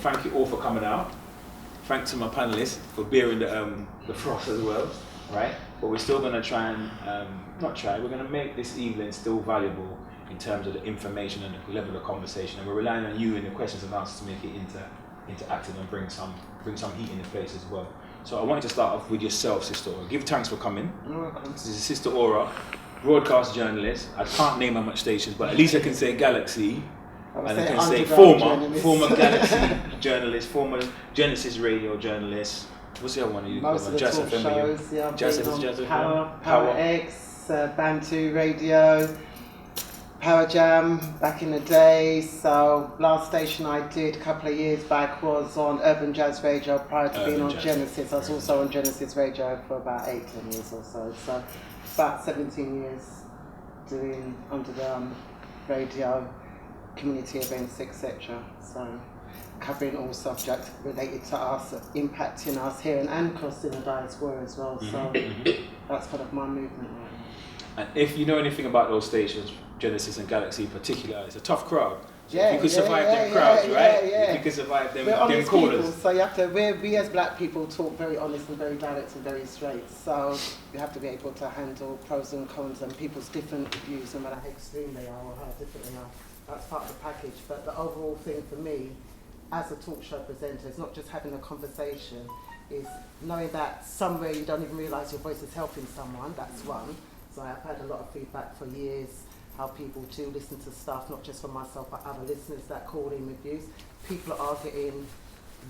thank you all for coming out. Thanks to my panelists for bearing the frost as well, right? But we're still going to try and, we're going to make this evening still valuable in terms of the information and the level of conversation, and we're relying on you in the questions and answers to make it interactive and bring some heat in the place as well. So I wanted to start off with yourself, Sister Aura. Give thanks for coming. You're welcome. This is Sister Aura, broadcast journalist. I can't name how much stations, but at least I can say Galaxy. And I can say former Galaxy journalist, former Genesis radio journalist. What's the other one? Most of the Jazz talk FM, shows, yeah, Jazz on FM, Power X, Bantu Radio, Power Jam back in the day. So last station I did a couple of years back was on Urban Jazz Radio prior to being on Genesis. I was also on Genesis Radio for about 8-10 years or so. So about 17 years doing underground radio, community events, etc. So covering all subjects related to us, impacting us here and across in the diaspora as well. So that's kind of my movement. And if you know anything about those stations, Genesis and Galaxy in particular, it's a tough crowd. So Yeah, if you could yeah, survive yeah, them crowds, yeah, right? yeah. If you could survive them, We're honest people, quarters. so you have to. We as black people talk very honest and very direct and very straight. So you have to be able to handle pros and cons and people's different views, no matter how extreme they are or how different they are. That's part of the package. But the overall thing for me, as a talk show presenter, is not just having a conversation, is knowing that somewhere you don't even realise your voice is helping someone. That's one. So I've had a lot of feedback for years, how people do listen to stuff, not just for myself, but other listeners that call in with views. People are getting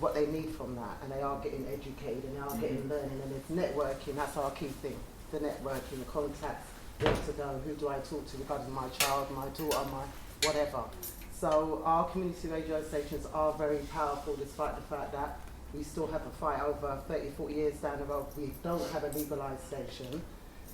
what they need from that, and they are getting educated, and they are getting learning, and it's networking. That's our key thing, the networking, the contacts, where to go, who do I talk to regarding my child, my daughter, my whatever. So our community radio stations are very powerful, despite the fact that we still have a fight over 30, 40 years down the road. We don't have a legalised station.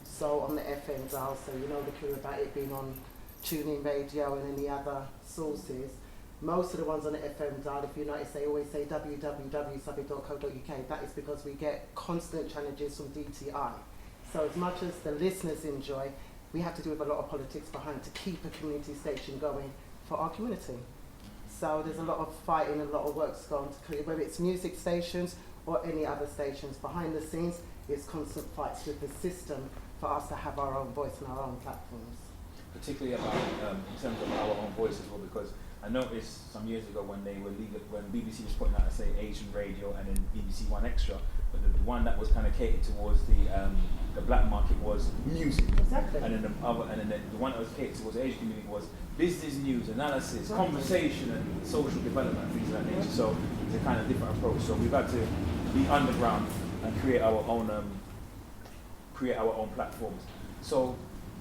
So on the FM dial, so you know the clue about it being on TuneIn Radio and any other sources. Most of the ones on the FM dial, if you notice, they always say www.subby.co.uk. That is because we get constant challenges from DTI. So as much as the listeners enjoy, we have to do with a lot of politics behind to keep a community station going for our community. So there's a lot of fighting, a lot of work's gone to clear, whether it's music stations or any other stations. Behind the scenes, it's constant fights with the system for us to have our own voice and our own platforms. Particularly about in terms of our own voice as well, because I noticed some years ago when when BBC was putting out, I say, Asian radio and then BBC One Extra, but the one that was kind of catered towards the black market was music. Exactly. And then the one that was catered towards the Asian community was business news, analysis, conversation, and social development, things of that nature. So it's a kind of different approach. So we've had to be underground and create our own platforms. So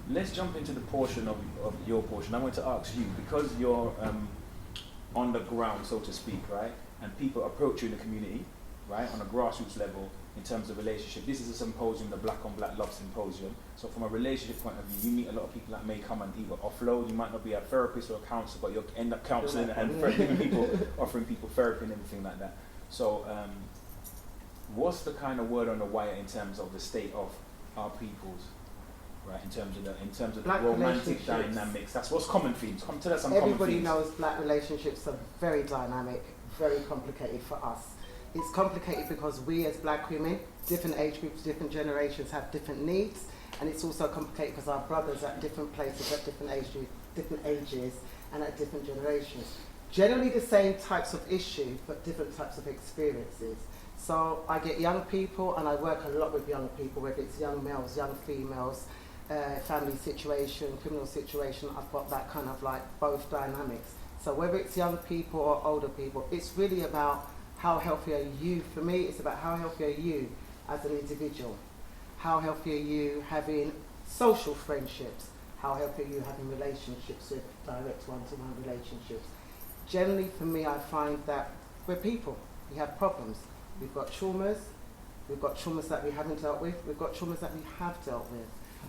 let's jump into the portion of your portion. I want to ask you, because you're on the ground, so to speak, right? And people approach you in the community, right, on a grassroots level in terms of relationship. This is a symposium, the Black Love Symposium. So from a relationship point of view, you meet a lot of people that may come and either offload. You might not be a therapist or a counsellor, but you'll end up counselling and giving people, offering people therapy and everything like that. So what's the kind of word on the wire in terms of the state of our peoples, right? In terms of the romantic dynamics, that's what's common themes. Tell us some common themes. Everybody knows black relationships are very dynamic, very complicated for us. It's complicated because we as black women, different age groups, different generations, have different needs, and it's also complicated because our brothers at different places, at different ages, and at different generations. Generally the same types of issues, but different types of experiences. So I get young people, and I work a lot with young people, whether it's young males, young females, family situation, criminal situation. I've got that kind of like both dynamics. So whether it's young people or older people, it's really about how healthy are you. For me, it's about how healthy are you as an individual. How healthy are you having social friendships? How healthy are you having relationships with direct one-to-one relationships? Generally, for me, I find that we're people. We have problems. We've got traumas that we haven't dealt with, we've got traumas that we have dealt with.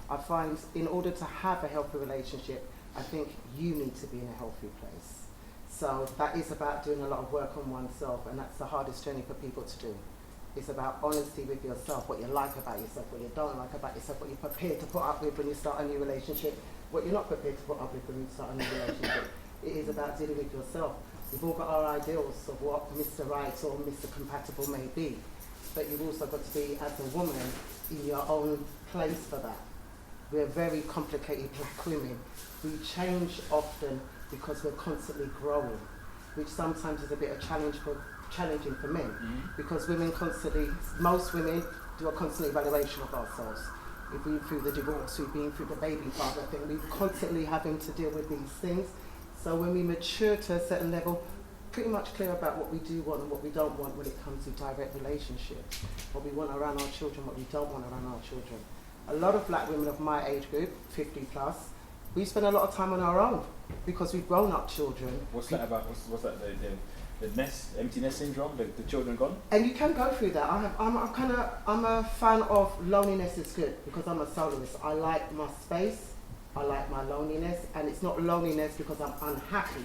I find in order to have a healthy relationship, I think you need to be in a healthy place. So that is about doing a lot of work on oneself, and that's the hardest journey for people to do. It's about honesty with yourself, what you like about yourself, what you don't like about yourself, what you're prepared to put up with when you start a new relationship, what you're not prepared to put up with when you start a new relationship. It is about dealing with yourself. We've all got our ideals of what Mr. Right or Mr. Compatible may be, but you've also got to be, as a woman, in your own place for that. We're very complicated women. We change often because we're constantly growing, which sometimes is a bit of challenging for men, because women constantly, most women do a constant evaluation of ourselves. We've been through the divorce, we've been through the baby father thing, we're constantly having to deal with these things. So when we mature to a certain level, pretty much clear about what we do want and what we don't want when it comes to direct relationships. What we want around our children, what we don't want around our children. A lot of black women of my age group, 50 plus, we spend a lot of time on our own because we've grown up children. What's that about? What's that? The nest, empty nest syndrome? The children gone? And you can go through that. I'm a fan of loneliness is good because I'm a soloist. I like my space. I like my loneliness, and it's not loneliness because I'm unhappy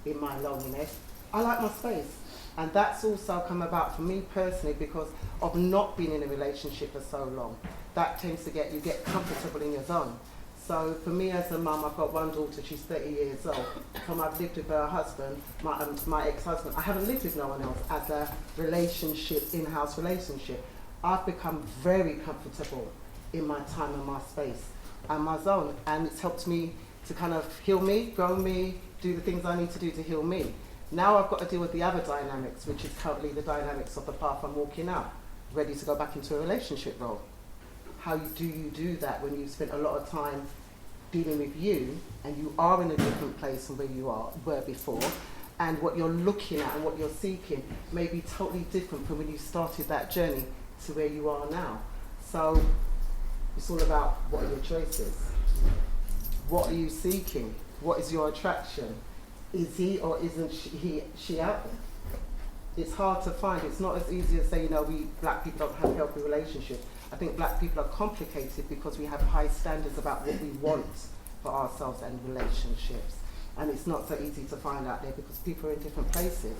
in my loneliness. I like my space, and that's also come about for me personally because of not being in a relationship for so long. That tends to you get comfortable in your zone. So for me as a mum, I've got one daughter, she's 30 years old. I've lived with her husband, my ex-husband. I haven't lived with no one else as a relationship, in-house relationship. I've become very comfortable in my time and my space and my zone, and it's helped me to kind of heal me, grow me, do the things I need to do to heal me. Now I've got to deal with the other dynamics, which is currently the dynamics of the path I'm walking out, ready to go back into a relationship role. How do you do that when you've spent a lot of time dealing with you and you are in a different place from where you were before, and what you're looking at and what you're seeking may be totally different from when you started that journey to where you are now. So it's all about what are your choices? What are you seeking? What is your attraction? Is he or isn't she out there? It's hard to find. It's not as easy as saying, we black people don't have healthy relationships. I think black people are complicated because we have high standards about what we want for ourselves and relationships. And it's not so easy to find out there because people are in different places,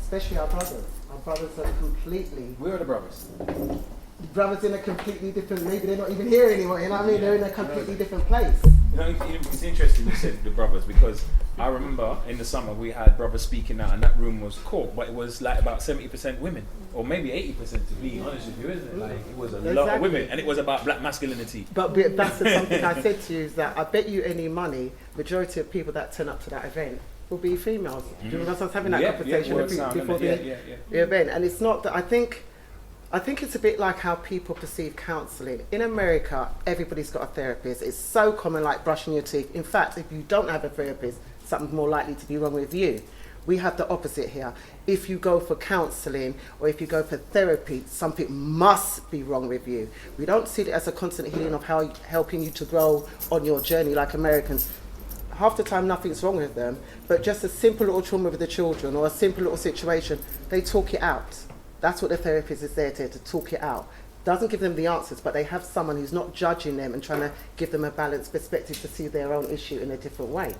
especially our brothers. Our brothers are completely... Where are the brothers? The brothers in a completely different... Maybe they're not even here anymore, you know what I mean? They're in a completely different place. It's interesting you said the brothers, because I remember in the summer we had brothers speaking out and that room was cool, but it was like about 70% women, or maybe 80% to be honest with you, isn't it? Like it was a lot of women, and it was about black masculinity. But that's something I said to you, is that I bet you any money, majority of people that turn up to that event will be females. Do you remember us having that conversation before the event? And it's not that I think it's a bit like how people perceive counselling. In America, everybody's got a therapist. It's so common, like brushing your teeth. In fact, if you don't have a therapist, something's more likely to be wrong with you. We have the opposite here. If you go for counselling or if you go for therapy, something must be wrong with you. We don't see it as a constant healing of how helping you to grow on your journey like Americans. Half the time nothing's wrong with them, but just a simple little trauma with the children or a simple little situation, they talk it out. That's what the therapist is there to talk it out. Doesn't give them the answers, but they have someone who's not judging them and trying to give them a balanced perspective to see their own issue in a different way.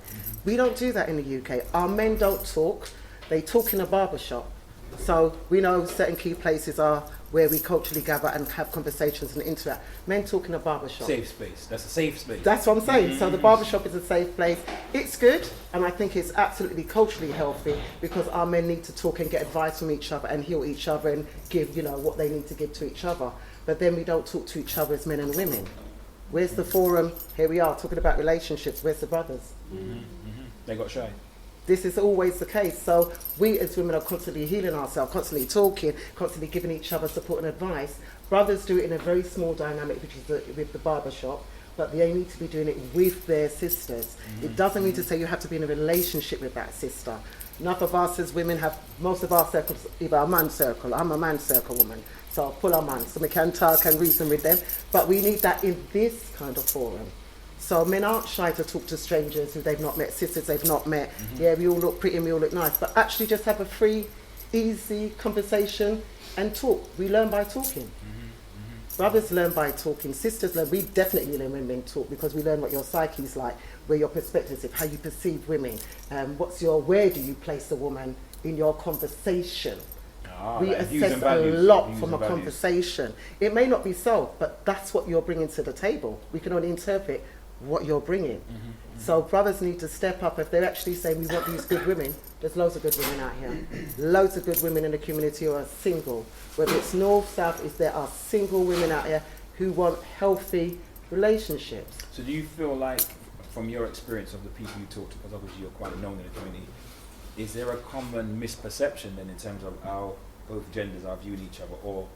We don't do that in the UK. Our men don't talk. They talk in a barbershop. So we know certain key places are where we culturally gather and have conversations and interact. Men talk in a barbershop. Safe space. That's a safe space. That's what I'm saying. So the barbershop is a safe place. It's good, and I think it's absolutely culturally healthy because our men need to talk and get advice from each other and heal each other and give, what they need to give to each other. But then we don't talk to each other as men and women. Where's the forum? Here we are talking about relationships. Where's the brothers? They got shy. This is always the case. So we as women are constantly healing ourselves, constantly talking, constantly giving each other support and advice. Brothers do it in a very small dynamic, which is with the barbershop, but they need to be doing it with their sisters. It doesn't mean to say you have to be in a relationship with that sister. Enough of us as women have, most of our circles, either a man's circle. I'm a man's circle woman, so I'll pull our man, so we can talk and reason with them. But we need that in this kind of forum. So men aren't shy to talk to strangers who they've not met, sisters they've not met. Yeah, we all look pretty and we all look nice, but actually just have a free, easy conversation and talk. We learn by talking. Brothers learn by talking, sisters learn. We definitely learn when men talk because we learn what your psyche's like, where your perspectives is, how you perceive women, where do you place a woman in your conversation. We assess a lot from a conversation. It may not be so, but that's what you're bringing to the table. We can only interpret what you're bringing. So brothers need to step up. If they're actually saying we want these good women, there's loads of good women out here. Loads of good women in the community who are single. Whether it's north, south, there are single women out here who want healthy relationships. So do you feel like, from your experience of the people you talk to, because obviously you're quite known in the community, is there a common misperception then in terms of how both genders are viewing each other, or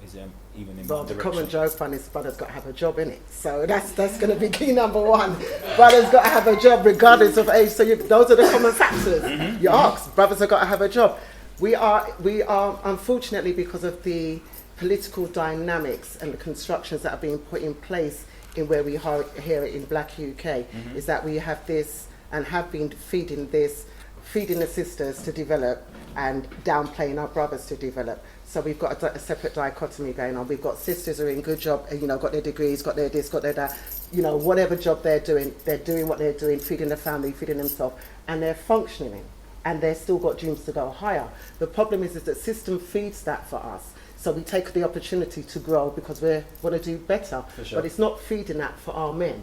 is there even in Well, one the direction? common joke fund is brothers got to have a job in it. So that's going to be key number one. Brothers got to have a job regardless of age. So those are the common factors. You ask, brothers have got to have a job. We are unfortunately, because of the political dynamics and the constructions that are being put in place in where we are here in Black UK, is that we have this and have been feeding the sisters to develop and downplaying our brothers to develop. So we've got a separate dichotomy going on. We've got sisters who are in good job, got their degrees, got their this, got their that, whatever job they're doing what they're doing, feeding the family, feeding themselves, and they're functioning, and they've still got dreams to go higher. The problem is that system feeds that for us. So we take the opportunity to grow because we want to do better. Sure. But it's not feeding that for our men.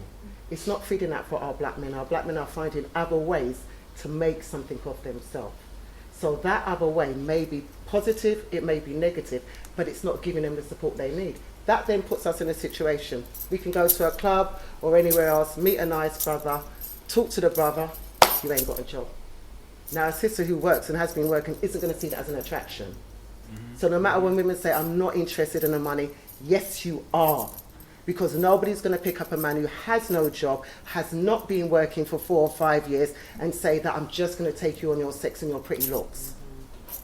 It's not feeding that for our black men. Our black men are finding other ways to make something of themselves. So that other way may be positive, it may be negative, but it's not giving them the support they need. That then puts us in a situation. We can go to a club or anywhere else, meet a nice brother, talk to the brother, you ain't got a job. Now a sister who works and has been working isn't going to see that as an attraction. So no matter when women say, I'm not interested in the money, yes you are. Because nobody's going to pick up a man who has no job, has not been working for 4 or 5 years, and say that I'm just going to take you on your sex and your pretty looks.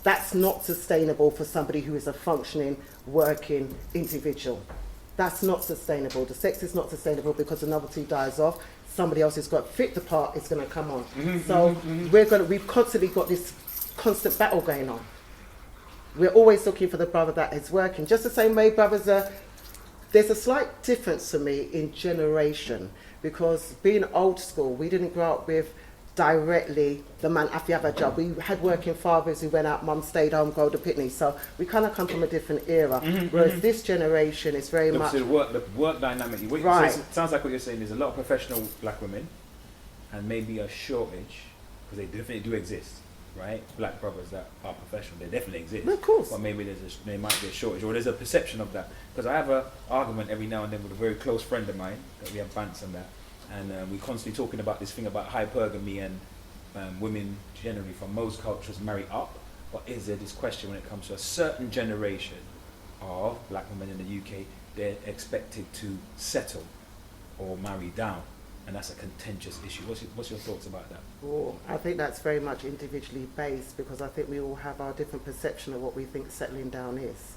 That's not sustainable for somebody who is a functioning, working individual. That's not sustainable. The sex is not sustainable because the novelty dies off. Somebody else has got fit the part, it's going to come on. We've constantly got this constant battle going on. We're always looking for the brother that is working. Just the same way brothers are. There's a slight difference for me in generation, because being old school, we didn't grow up with directly the man, if you have a job. We had working fathers who went out, mum stayed home, go to picnic. So we kind of come from a different era. Whereas this generation is very much... The work dynamic. Right. So it sounds like what you're saying, there's a lot of professional black women and maybe a shortage, because they definitely do exist. Right, black brothers that are professional, they definitely exist. Of course. But maybe there might be a shortage, or there's a perception of that. Because I have an argument every now and then with a very close friend of mine, that we have bants on that, and we're constantly talking about this thing about hypergamy and women generally from most cultures marry up. But is there this question when it comes to a certain generation of black women in the UK, they're expected to settle or marry down? And that's a contentious issue. What's your thoughts about that? Oh, I think that's very much individually based, because I think we all have our different perception of what we think settling down is.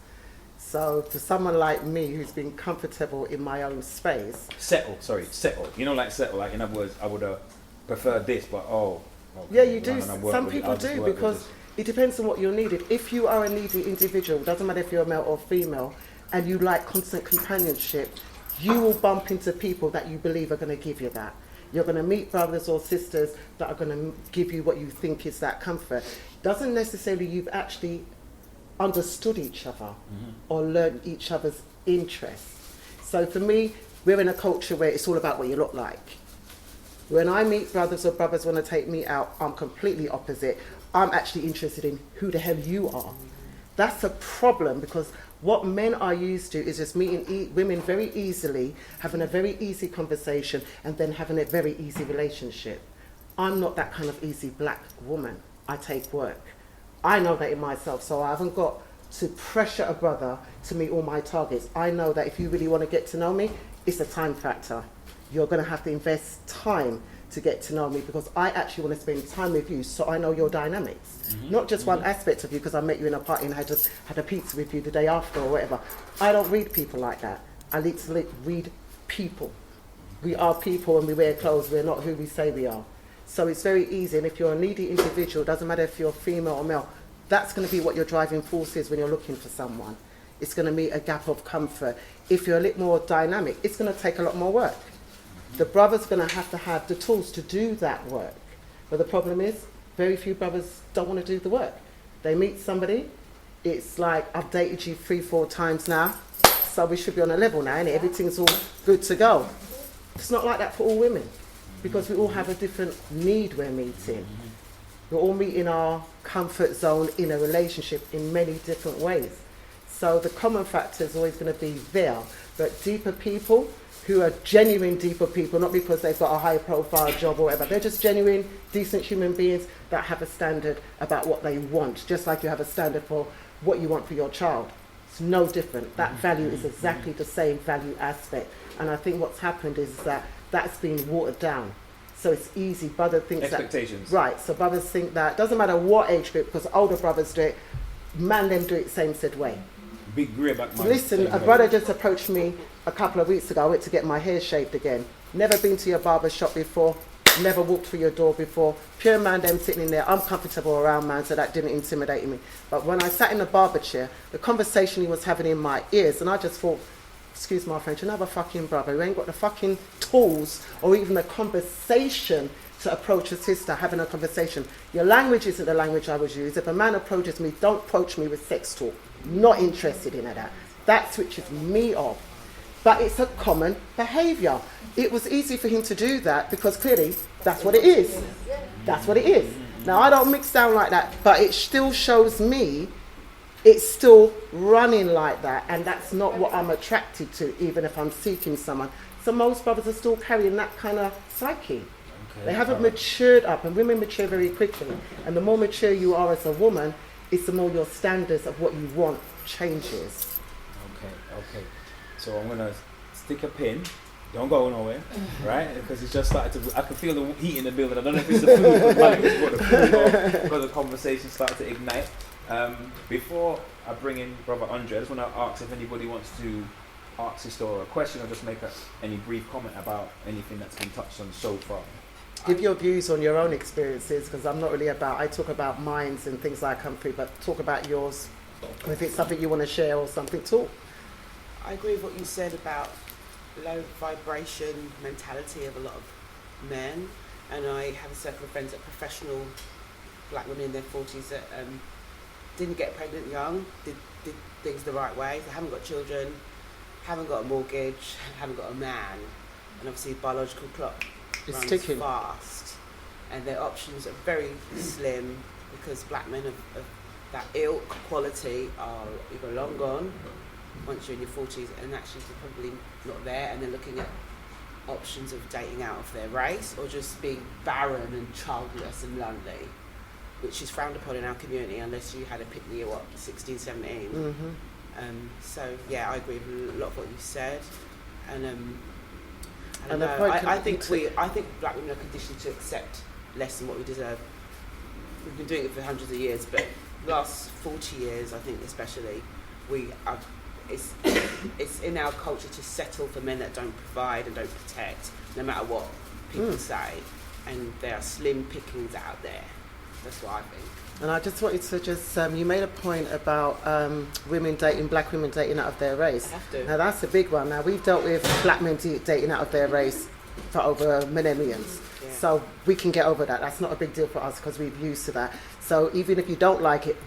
So for someone like me who's been comfortable in my own space... Settle. You know, like settle, like in other words, I would prefer this, but okay, yeah, you do. Some people do, because it depends on what you're needed. If you are a needy individual, doesn't matter if you're male or female, and you like constant companionship, you will bump into people that you believe are going to give you that. You're going to meet brothers or sisters that are going to give you what you think is that comfort. Doesn't necessarily you've actually understood each other or learned each other's interests. So for me, we're in a culture where it's all about what you look like. When I meet brothers or brothers want to take me out, I'm completely opposite. I'm actually interested in who the hell you are. That's a problem, because what men are used to is just meeting women very easily, having a very easy conversation, and then having a very easy relationship. I'm not that kind of easy black woman. I take work. I know that in myself, so I haven't got to pressure a brother to meet all my targets. I know that if you really want to get to know me, it's a time factor. You're going to have to invest time to get to know me, because I actually want to spend time with you so I know your dynamics. Not just one aspect of you because I met you in a party and had a pizza with you the day after or whatever. I don't read people like that. I need to read people. We are people, and we wear clothes. We're not who we say we are. So it's very easy, and if you're a needy individual, doesn't matter if you're female or male, that's going to be what your driving force is when you're looking for someone. It's going to meet a gap of comfort. If you're a little more dynamic, it's going to take a lot more work. The brother's going to have the tools to do that work. But the problem is, very few brothers don't want to do the work. They meet somebody, it's like, I've dated you 3-4 times now, so we should be on a level now, innit? Everything's all good to go. It's not like that for all women, because we all have a different need we're meeting. We're all meeting our comfort zone in a relationship in many different ways. So the common factor is always going to be there. But deeper people who are genuine deeper people, not because they've got a high profile job or whatever, they're just genuine, decent human beings that have a standard about what they want, just like you have a standard for what you want for your child. It's no different. That value is exactly the same value aspect. And I think what's happened is that that's been watered down. So it's easy. Brother thinks expectations. Right. So brothers think that, doesn't matter what age group, because older brothers do it, man them do it same said way. Big grey back man. Listen, a brother just approached me a couple of weeks ago. I went to get my hair shaved again. Never been to your barber shop before. Never walked through your door before. Pure man them sitting in there. I'm comfortable around man, so that didn't intimidate me. But when I sat in the barber chair, the conversation he was having in my ears, and I just thought, excuse my French, another fucking brother who ain't got the fucking tools or even a conversation to approach a sister, having a conversation. Your language isn't the language I would use. If a man approaches me, don't approach me with sex talk. Not interested in that. That switches me off. But it's a common behaviour. It was easy for him to do that because clearly that's what it is. That's what it is. Now I don't mix down like that, but it still shows me it's still running like that, and that's not what I'm attracted to, even if I'm seeking someone. So most brothers are still carrying that kind of psyche. Okay, they haven't matured up, and women mature very quickly. And the more mature you are as a woman, it's the more your standards of what you want changes. Okay. So I'm gonna stick a pin. Don't go nowhere, right? Because it's just started to. I can feel the heat in the building. I don't know if it's the food, but it's got the food off because the conversation started to ignite. Before I bring in Brother Andre, I just want to ask if anybody wants to ask Sister a question or just make any brief comment about anything that's been touched on so far. Give your views on your own experiences, because I'm not really I talk about minds and things I come through, but talk about yours. If it's something you want to share or something, talk. I agree with what you said about low vibration mentality of a lot of men, and I have a circle of friends that are professional black women in their 40s that didn't get pregnant young, did things the right way. They haven't got children, haven't got a mortgage, haven't got a man, and obviously the biological clock runs ticking fast, and their options are very slim because black men of that ilk quality are either long gone once you're in your 40s, and actually they're probably not there, and they're looking at options of dating out of their race or just being barren and childless and lonely, which is frowned upon in our community unless you had a pick me at 16, 17. Mm-hmm. So yeah, I agree with a lot of what you said, and I think black women are conditioned to accept less than what we deserve. We've been doing it for hundreds of years, but last 40 years, I think especially, it's in our culture to settle for men that don't provide and don't protect, no matter what people say, and there are slim pickings out there. That's what I think. And I just wanted to you made a point about black women dating out of their race. I have to. Now that's a big one. Now we've dealt with black men dating out of their race for over millenniums. Yeah. So we can get over that. That's not a big deal for us because we're used to that. So even if you don't like it,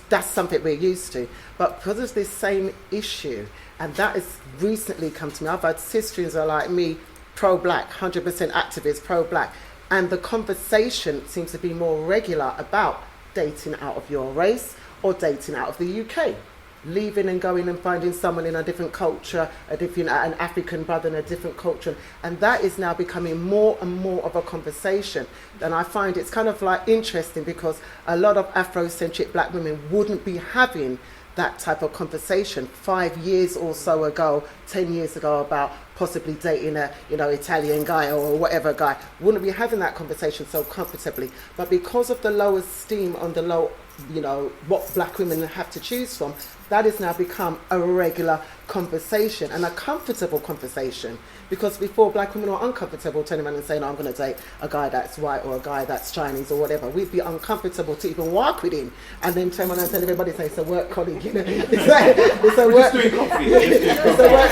that's something we're used to. But because of this same issue, and that has recently come to me, I've had sisters who are like me, pro-black, 100% activists, pro-black, and the conversation seems to be more regular about dating out of your race or dating out of the UK. Leaving and going and finding someone in a different culture, an African brother in a different culture. And that is now becoming more and more of a conversation. And I find it's kind of like interesting because a lot of Afrocentric black women wouldn't be having that type of conversation 5 years or so ago, 10 years ago, about possibly dating a Italian guy or whatever guy. Wouldn't be having that conversation so comfortably. But because of the low esteem on the low, what black women have to choose from, that has now become a regular conversation and a comfortable conversation. Because before, black women were uncomfortable turning around and saying, I'm going to date a guy that's white or a guy that's Chinese or whatever. We'd be uncomfortable to even walk with him and then turn around and tell everybody, say, it's a work colleague. It's a work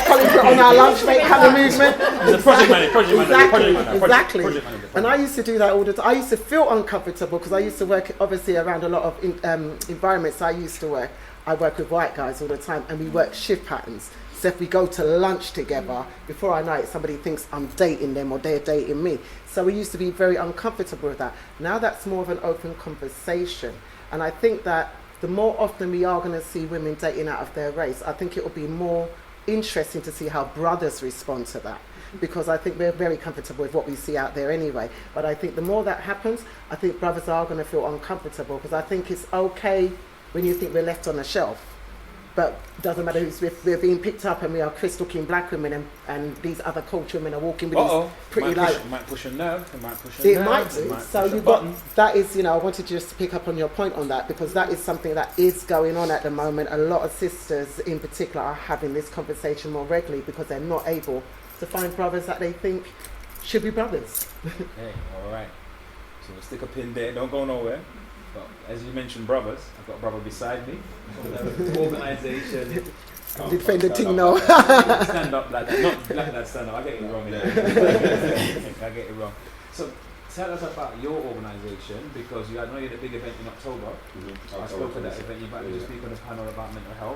colleague on our lunch break kind of movement. It's a project manager. Exactly. And I used to do that all the time. I used to feel uncomfortable because I used to work obviously around a lot of environments I used to work. I work with white guys all the time and we work shift patterns. So if we go to lunch together, before I know it, somebody thinks I'm dating them or they're dating me. So we used to be very uncomfortable with that. Now that's more of an open conversation. And I think that the more often we are going to see women dating out of their race, I think it will be more interesting to see how brothers respond to that. Because I think we're very comfortable with what we see out there anyway. But I think the more that happens, I think brothers are going to feel uncomfortable, because I think it's okay when you think we're left on a shelf. But it doesn't matter who's we're being picked up and we are crystal-looking black women, and these other cultured women are walking with these pretty might push a nerve, it might push a it nerve. might do. So you've got, that is, I wanted just to pick up on your point on that, because that is something that is going on at the moment. A lot of sisters in particular are having this conversation more regularly because they're not able to find brothers that they think should be brothers. Okay, all right. So we'll stick a pin there, don't go nowhere. But as you mentioned brothers, I've got a brother beside me. Organisation. Defend the team now. Stand up like that. Not like that, stand up. I get it wrong. I get it wrong. So tell us about your organisation, because I know you had a big event in October. I spoke at that event. You're about to speak on a panel about mental health.